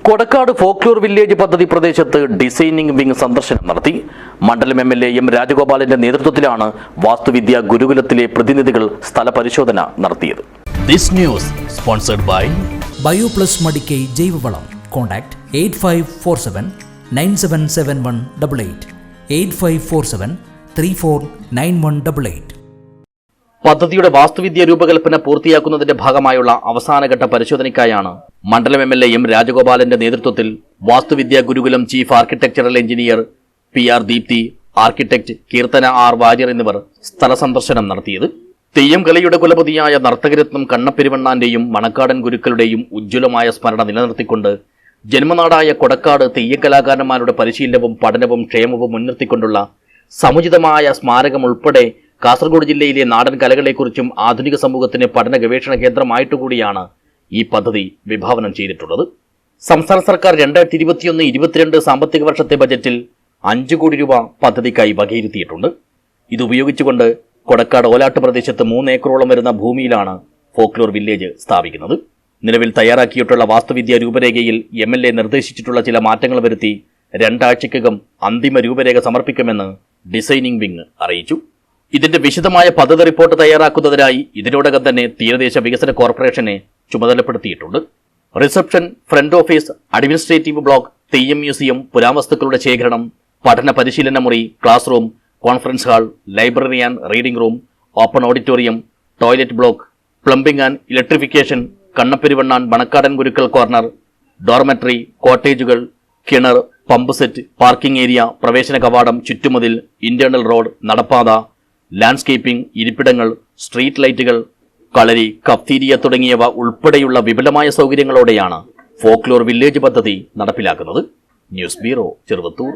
Kodakkad folklore village പദ്ധതി പ്രദേശത്ത് designing wing സന്ദർശനം നടത്തി. മണ്ഡലം എംഎൽഎ എം രാജഗോപാലിന്റെ നേതൃത്വത്തിലാണ് വാസ്തുവിദ്യാ ഗുരുകുലത്തിലെ പ്രതിനിധികൾ സ്ഥലപരിശോധന നടത്തിയത്. This news sponsored by BioPlus Madikkai ജൈവവളം. കോൺടാക്ട് 8547 977188 8547 349188. പദ്ധതിയുടെ വാസ്തുവിദ്യ രൂപകൽപ്പന പൂർത്തിയാക്കുന്നതിന്റെ ഭാഗമായുള്ള അവസാനഘട്ട പരിശോധനയ്ക്കായാണ് മണ്ഡലം എംഎൽഎ എം രാജഗോപാലിന്റെ നേതൃത്വത്തിൽ Vastuvidya Gurukulam chief architectural engineer PR Deepthi, architect Keerthana R Warrier എന്നിവർ സ്ഥല സന്ദർശനം നടത്തിയത്. തെയ്യം കലയുടെ കുലപതിയായ നർത്തകരത്നം കണ്ണപ്പെരുവണ്ണാന്റെയും മണക്കാടൻ ഗുരുക്കളുടെയും ഉജ്ജ്വലമായ സ്മരണ നിലനിർത്തിക്കൊണ്ട് ജന്മനാടായ കൊടക്കാട് തെയ്യക്കലാകാരന്മാരുടെ പരിശീലനവും പഠനവും ക്ഷേമവും മുൻനിർത്തിക്കൊണ്ടുള്ള സമുചിതമായ സ്മാരകം ഉൾപ്പെടെ കാസർഗോഡ് ജില്ലയിലെ നാടൻ കലകളെക്കുറിച്ചും ആധുനിക സമൂഹത്തിന് പഠന ഗവേഷണ കേന്ദ്രമായിട്ടുകൂടിയാണ് ഈ പദ്ധതി വിഭാവനം ചെയ്തിട്ടുള്ളത്. സംസ്ഥാന സർക്കാർ 2021-22 സാമ്പത്തിക വർഷത്തെ ബജറ്റിൽ 5 കോടി രൂപ പദ്ധതിക്കായി വകയിരുത്തിയിട്ടുണ്ട്. ഇതുപയോഗിച്ചുകൊണ്ട് കൊടക്കാട് ഓലാട്ട് പ്രദേശത്ത് 3 ഏക്കറോളം വരുന്ന ഭൂമിയിലാണ് ഫോക്ലോർ വില്ലേജ് സ്ഥാപിക്കുന്നത്. നിലവിൽ തയ്യാറാക്കിയിട്ടുള്ള വാസ്തുവിദ്യാ രൂപരേഖയിൽ MLA നിർദ്ദേശിച്ചിട്ടുള്ള ചില മാറ്റങ്ങൾ വരുത്തി 2 ആഴ്ചയ്ക്കകം അന്തിമ രൂപരേഖ സമർപ്പിക്കുമെന്ന് ഡിസൈനിംഗ് വിംഗ് അറിയിച്ചു. ഇതിന്റെ വിശദമായ പദ്ധതി റിപ്പോർട്ട് തയ്യാറാക്കുന്നതിനായി ഇതിനോടകം തന്നെ തീരദേശ വികസന കോർപ്പറേഷനെ ചുമതലപ്പെടുത്തിയിട്ടുണ്ട്. Reception, front office, administrative block, Theyyam museum, പുരാവസ്തുക്കളുടെ ശേഖരണം, പഠന പരിശീലന മുറി, class room, conference hall, library and reading room, open auditorium, toilet block, plumbing and electrification, Kannapperuvannan Manakkadan Gurukkal corner, dormitory, കോട്ടേജുകൾ, കിണർ, പമ്പ് സെറ്റ്, പാർക്കിംഗ് ഏരിയ, പ്രവേശന കവാടം, ചുറ്റുമതിൽ, ഇന്റേണൽ റോഡ്, നടപ്പാത, ലാൻഡ്സ്കേപ്പിംഗ്, ഇരിപ്പിടങ്ങൾ, സ്ട്രീറ്റ് ലൈറ്റുകൾ, കളരി, കഫ്തീരിയ തുടങ്ങിയവ ഉൾപ്പെടെയുള്ള വിപുലമായ സൗകര്യങ്ങളോടെയാണ് ഫോക്ലോർ വില്ലേജ് പദ്ധതി നടപ്പിലാക്കുന്നത്. News bureau, Cheruvathur.